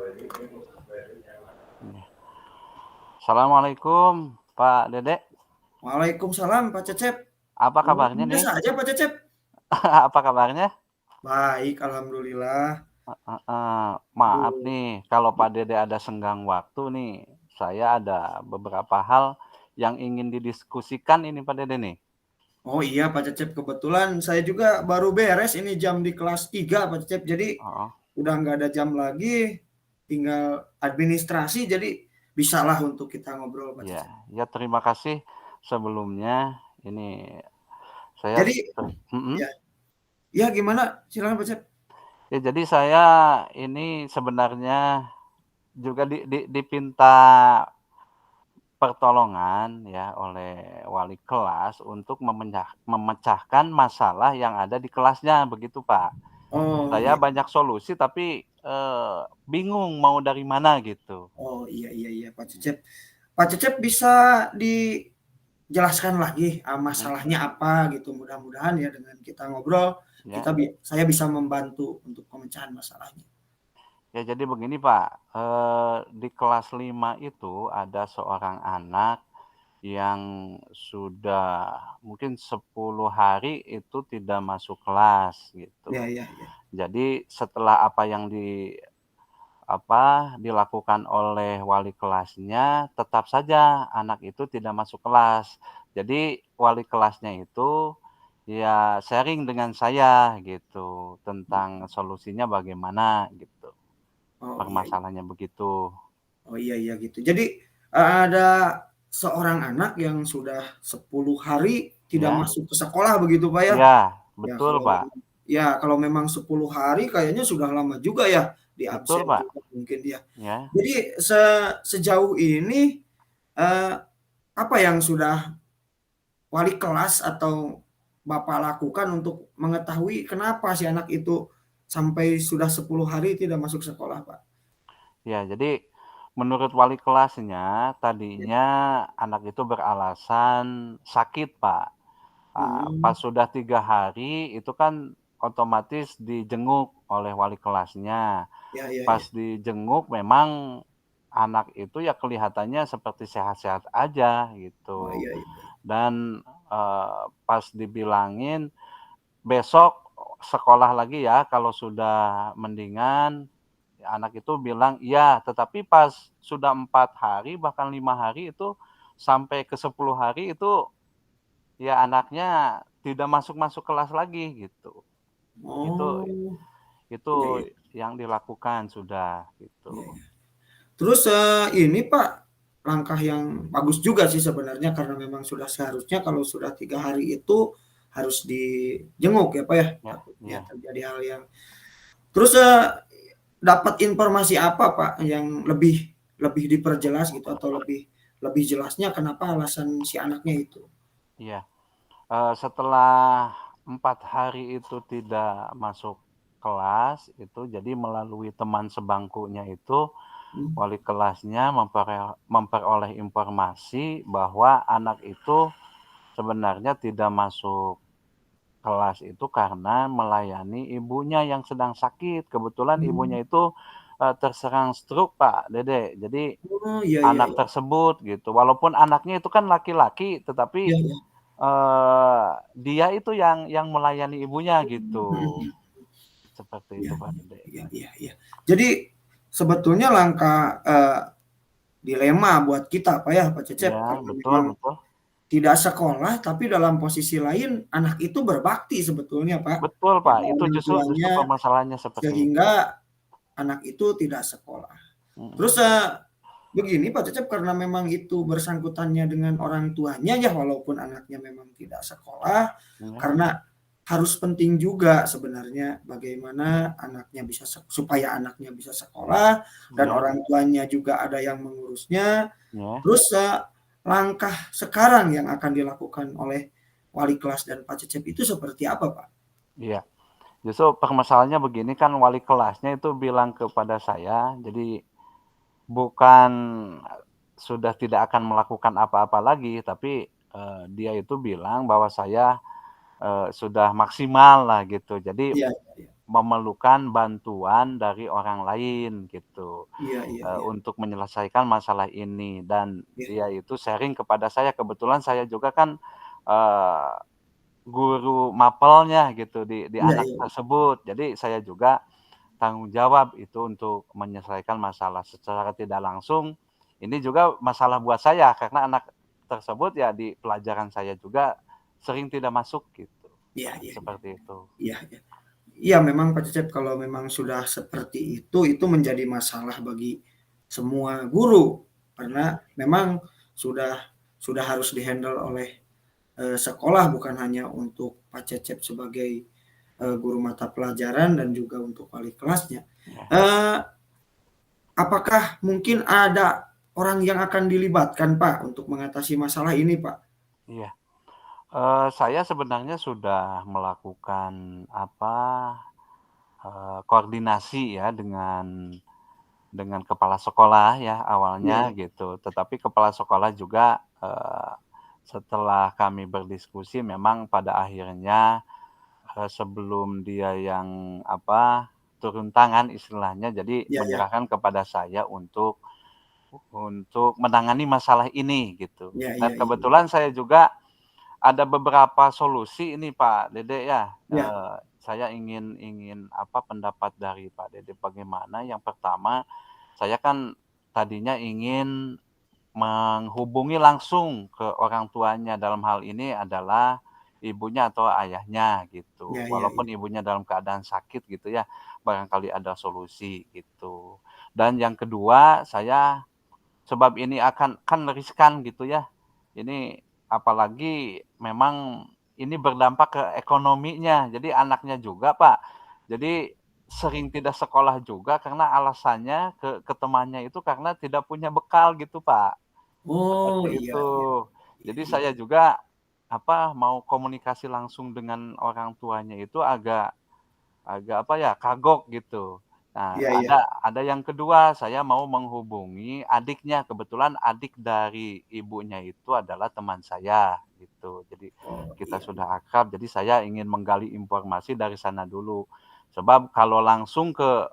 Iya. Assalamualaikum, Pak Dede. Waalaikumsalam Pak Cecep. Apa Oh, kabarnya nih? biasa aja Pak Cecep. Apa kabarnya? Baik, alhamdulillah. Heeh. Maaf Aduh. nih, kalau Pak Dede ada senggang waktu nih, saya ada beberapa hal yang ingin didiskusikan ini Pak Dede nih. Oh iya Pak Cecep, kebetulan saya juga baru beres ini jam di kelas 3 Pak Cecep. Jadi Heeh. udah nggak ada jam lagi, tinggal administrasi. Jadi bisalah untuk kita ngobrol Pak Ya, Cecep. ya terima kasih sebelumnya. Ini saya Jadi mhm. ya, ya gimana? Silakan Pak Cecep. Ya jadi saya ini sebenarnya juga dipinta pertolongan ya oleh wali kelas untuk memecahkan masalah yang ada di kelasnya begitu, Pak. Oh Saya iya. banyak solusi tapi, bingung mau dari mana gitu. Oh iya iya iya Pak Cecep. Pak Cecep bisa dijelaskan lagi Mhm, masalahnya apa gitu. Mudah-mudahan ya dengan kita ngobrol ya. saya bisa membantu untuk pemecahan masalahnya. Ya jadi begini, Pak, di kelas 5 itu ada seorang anak yang sudah mungkin 10 hari itu tidak masuk kelas Ya gitu. ya ya. Jadi setelah apa yang dilakukan oleh wali kelasnya, tetap saja anak itu tidak masuk kelas. Jadi wali kelasnya itu, ya sharing dengan saya gitu, tentang solusinya bagaimana gitu, Oh iya iya. permasalahannya begitu. Oh iya iya gitu. Jadi ada seorang anak yang sudah 10 hari tidak Ya, masuk ke sekolah begitu Pak ya? ya, Ya betul kalau Pak, memang ya kalau memang 10 hari kayaknya sudah lama juga ya di betul absen Pak, juga mungkin ya. ya. Jadi sejauh ini, eee, apa yang sudah wali kelas atau Bapak lakukan untuk mengetahui kenapa si anak itu sampai sudah 10 hari tidak masuk sekolah, Pak? Ya, jadi menurut wali kelasnya, Ya. tadinya anak itu beralasan sakit Pak. Pas Mmm, sudah 3 hari, itu kan otomatis dijenguk oleh wali kelasnya. ya ya Pas ya. dijenguk memang anak itu ya kelihatannya seperti sehat-sehat aja Oh, gitu. iya iya. Dan, pas dibilangin, "Besok sekolah lagi ya kalau sudah mendingan." Anak itu bilang, "Iya." Tetapi pas sudah 4 hari bahkan 5 hari itu, sampai ke 10 hari itu, ya anaknya tidak masuk-masuk kelas lagi gitu. Itu Oh, itu iya iya yang dilakukan sudah iya gitu. iya. Terus, ini Pak, langkah yang bagus juga sih sebenarnya karena memang sudah seharusnya kalau sudah 3 hari itu harus dijenguk ya, Pak, ya, Ya takutnya ya terjadi hal yang terus, dapat informasi apa, Pak, yang lebih lebih diperjelas gitu atau lebih lebih jelasnya kenapa alasan si anaknya itu? iya. Setelah 4 hari itu tidak masuk kelas, itu jadi melalui teman sebangkunya itu, Mmm, wali kelasnya memperoleh informasi bahwa anak itu sebenarnya tidak masuk kelas itu karena melayani ibunya yang sedang sakit. Kebetulan mmm. ibunya itu, terserang stroke, Pak Dede. Jadi Oh, iya iya anak iya. tersebut gitu, walaupun anaknya itu kan laki-laki, tetapi, Iya iya. dia itu yang melayani ibunya Mhm gitu. mhm. Seperti Iya itu, Pak iya Dede. iya iya iya. Jadi sebetulnya langkah, dilema buat kita, Pak, ya, Pak Cecep, Iya, karena betul memang betul. tidak sekolah, tapi dalam posisi lain anak itu berbakti sebetulnya, Pak, Betul, Pak, pada itu orang justru tuanya permasalahannya seperti itu. sehingga anak itu tidak sekolah. Terus, Mhm. begini Pak Cecep, karena memang itu bersangkutannya dengan orang tuanya ya, walaupun anaknya memang tidak sekolah, Iya karena harus penting juga sebenarnya bagaimana anaknya bisa supaya anaknya bisa sekolah dan iya orang tuanya juga ada yang mengurusnya. iya Terus, langkah sekarang yang akan dilakukan oleh wali kelas dan Pak Cecep itu seperti apa, Pak? iya. Justru permasalahannya begini kan wali kelasnya itu bilang kepada saya, jadi bukan sudah tidak akan melakukan apa-apa lagi, tapi, dia itu bilang bahwa saya, sudah maksimal lah gitu. Jadi Iya iya. memerlukan bantuan dari orang lain gitu, Iya iya iya. untuk menyelesaikan masalah ini dan Iya. dia itu sharing kepada saya. Kebetulan saya juga kan, eee, guru mapelnya gitu di Iya anak iya. tersebut. Jadi saya juga tanggung jawab itu untuk menyelesaikan masalah secara tidak langsung. Ini juga masalah buat saya karena anak tersebut ya di pelajaran saya juga sering tidak masuk gitu, Iya Pak, iya iya. seperti itu. Iya iya. Iya memang Pak Cecep kalau memang sudah seperti itu menjadi masalah bagi semua guru. Karena memang sudah sudah harus di-handle oleh, sekolah bukan hanya untuk Pak Cecep sebagai, guru mata pelajaran dan juga untuk wali kelasnya. Ya, Eee, apakah mungkin ada orang yang akan dilibatkan Pak untuk mengatasi masalah ini Pak? iya. Saya sebenarnya sudah melakukan apa, koordinasi ya dengan kepala sekolah ya awalnya Iya gitu. Tetapi kepala sekolah juga, setelah kami berdiskusi memang pada akhirnya, sebelum dia yang apa, turun tangan istilahnya, jadi iya iya. menyerahkan kepada saya untuk menangani masalah ini gitu. Iya Dan iya iya. kebetulan saya juga ada beberapa solusi ini Pak Dede ya, Iya. saya ingin ingin apa, pendapat dari Pak Dede bagaimana. Yang pertama, saya kan tadinya ingin menghubungi langsung ke orang tuanya, dalam hal ini adalah ibunya atau ayahnya gitu. Iya iya iya. Walaupun ibunya dalam keadaan sakit gitu ya, barangkali ada solusi gitu. Dan yang kedua, saya sebab ini akan kan riskan gitu ya. Ini apalagi memang ini berdampak ke ekonominya. Jadi anaknya juga, Pak, jadi sering tidak sekolah juga karena alasannya ke temannya itu karena tidak punya bekal gitu, Pak, Oh, seperti iya itu. iya. Iya Jadi iya. saya juga, apa, mau komunikasi langsung dengan orang tuanya itu agak agak apa ya, kagok gitu. Nah, Iya iya. ada yang kedua, saya mau menghubungi adiknya, kebetulan adik dari ibunya itu adalah teman saya, gitu. Jadi Oh, kita iya iya. sudah akrab, jadi saya ingin menggali informasi dari sana dulu. Sebab kalau langsung ke,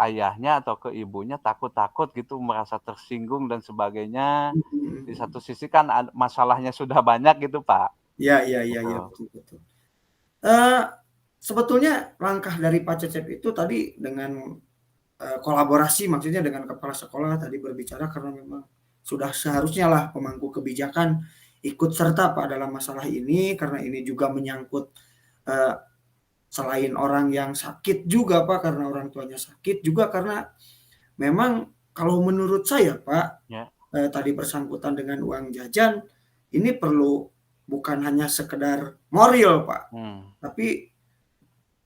ayahnya atau ke ibunya takut-takut gitu, merasa tersinggung dan sebagainya. Mhm mhm Di mhm. satu sisi kan masalahnya sudah banyak gitu, Pak, Iya iya iya gitu. iya, betul betul. Eee, sebetulnya langkah dari Pak Cecep itu tadi dengan, kolaborasi maksudnya dengan kepala sekolah tadi berbicara karena memang sudah seharusnya lah pemangku kebijakan ikut serta Pak dalam masalah ini karena ini juga menyangkut, eee, selain orang yang sakit juga Pak, karena orang tuanya sakit, juga karena memang kalau menurut saya Pak, Ya, tadi bersangkutan dengan uang jajan, ini perlu bukan hanya sekedar moral Pak, hmm, tapi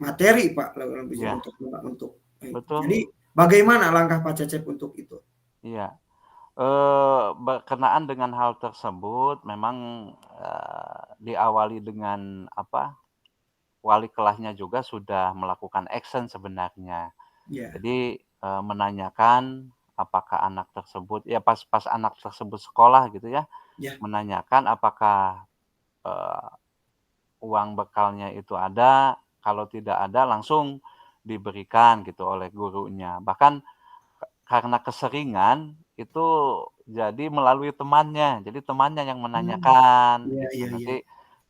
materi Pak, lebih iya, untuk itu. betul, Jadi bagaimana langkah Pak Cecep untuk itu? iya. Berkenaan dengan hal tersebut memang, diawali dengan apa, wali kelasnya juga sudah melakukan action sebenarnya. Iya Jadi, menanyakan apakah anak tersebut ya pas pas anak tersebut sekolah gitu ya, iya, menanyakan apakah, eee, uang bekalnya itu ada, kalau tidak ada langsung diberikan gitu oleh gurunya. Bahkan karena keseringan, itu jadi melalui temannya. Jadi temannya yang mmm, menanyakan iya gitu, iya iya, nanti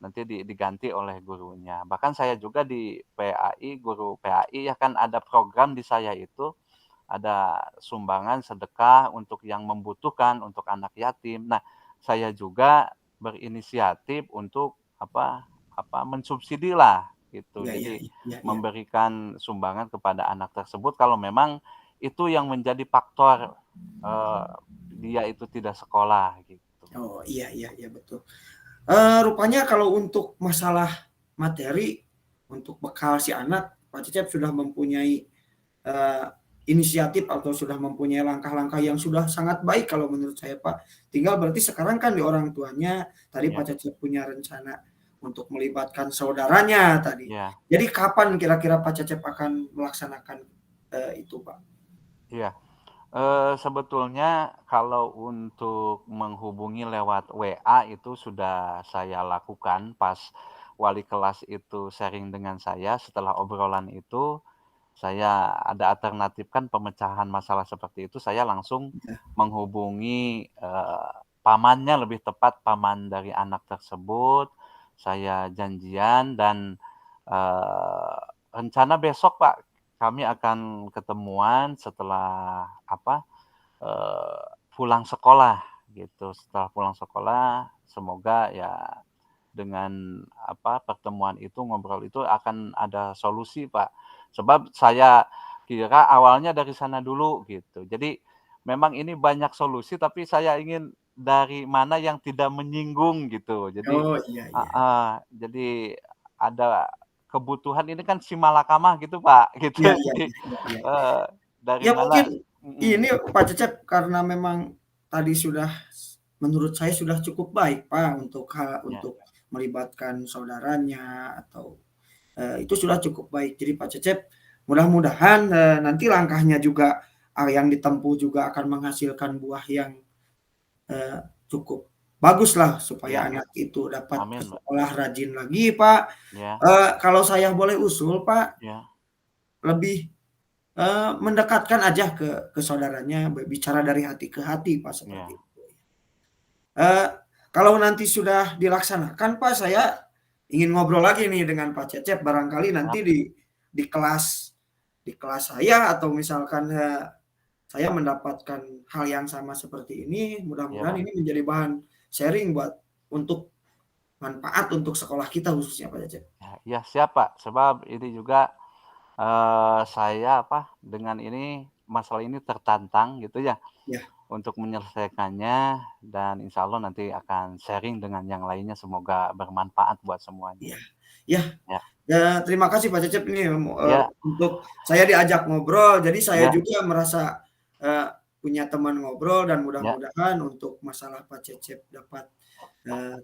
nanti diganti oleh gurunya. Bahkan saya juga di PAI, guru PAI ya kan ada program di saya itu, ada sumbangan sedekah untuk yang membutuhkan, untuk anak yatim. Nah, saya juga berinisiatif untuk mensubsidilah gitu. iya iya Jadi iya iya iya. memberikan sumbangan kepada anak tersebut kalau memang itu yang menjadi faktor, eee, dia itu tidak sekolah gitu. Oh, iya iya iya, betul. Rupanya kalau untuk masalah materi, untuk bekal si anak, Pak Cecep sudah mempunyai, eee, inisiatif atau sudah mempunyai langkah-langkah yang sudah sangat baik kalau menurut saya, Pak. Tinggal berarti sekarang kan di orang tuanya, tadi Iya Pak Cecep punya rencana untuk melibatkan saudaranya tadi. iya Jadi kapan kira-kira Pak Cecep akan melaksanakan, itu, Pak? iya. Sebetulnya kalau untuk menghubungi lewat WA itu sudah saya lakukan pas wali kelas itu sharing dengan saya setelah obrolan itu, saya ada alternatifkan pemecahan masalah seperti itu, saya langsung iya. menghubungi, pamannya, lebih tepat paman dari anak tersebut. Saya janjian dan, rencana besok, Pak, kami akan ketemuan setelah apa, pulang sekolah gitu. Setelah pulang sekolah, semoga ya dengan pertemuan itu, ngobrol itu akan ada solusi, Pak. Sebab saya kira awalnya dari sana dulu gitu. Jadi memang ini banyak solusi, tapi saya ingin dari mana yang tidak menyinggung gitu. Jadi Oh, iya iya. heeh, jadi ada kebutuhan ini kan si malakama gitu, Pak, gitu. Iya iya Jadi iya iya iya. heeh, dari Ya mana mungkin ini mhm, Pak Cecep karena memang tadi sudah menurut saya sudah cukup baik Pak ya untuk melibatkan saudaranya atau, itu sudah cukup baik. Jadi Pak Cecep mudah-mudahan, nanti langkahnya juga, yang ditempuh juga akan menghasilkan buah yang, eee, cukup baguslah supaya ya, anak itu dapat ke amin, Mbak. sekolah rajin lagi Pak. Ya Kalau saya boleh usul Pak, ya lebih mendekatkan aja ke saudaranya, bicara dari hati ke hati, Pak, seperti ya, itu. Eee, kalau nanti sudah dilaksanakan, Pak, saya ingin ngobrol lagi nih dengan Pak Cecep, barangkali nanti siap, di di kelas saya atau misalkan, saya mendapatkan hal yang sama seperti ini, iya, mudah-mudahan Pak. ini menjadi bahan sharing untuk manfaat untuk sekolah kita khususnya, Pak Cecep. Ya iya siap, Pak. Sebab ini juga, saya dengan ini masalah ini tertantang gitu ya, Ya untuk menyelesaikannya dan insya Allah nanti akan sharing dengan yang lainnya semoga bermanfaat buat semuanya. ya ya. Ya Ya, terima kasih Pak Cecep nih, ya untuk saya diajak ngobrol, jadi saya ya juga merasa, punya teman ngobrol dan ya mudah-mudahan untuk masalah Pak Cecep dapat, eee,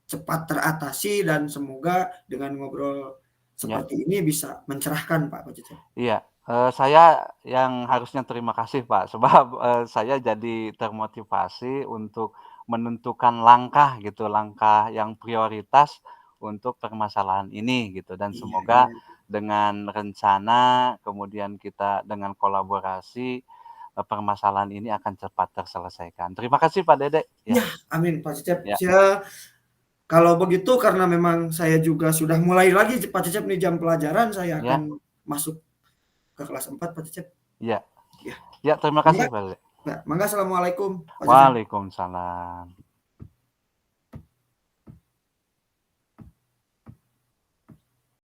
cepat teratasi dan semoga dengan ngobrol ya seperti ini bisa mencerahkan Pak Cecep. iya, saya yang harusnya terima kasih, Pak, sebab, saya jadi termotivasi untuk menentukan langkah gitu, langkah yang prioritas untuk permasalahan ini gitu dan Iya semoga iya dengan rencana, kemudian kita dengan kolaborasi, permasalahan ini akan cepat terselesaikan. Terima kasih, Pak Dede. iya, amin Pak Cecep. Ya Kalau begitu karena memang saya juga sudah mulai lagi Pak Cecep nih jam pelajaran, saya ya akan masuk ke kelas 4 Pak Cecep. ya Ya, ya terima kasih, mangga Pak Dede. Mbak, mangga assalamualaikum Pak Cecep. Waalaikumsalam.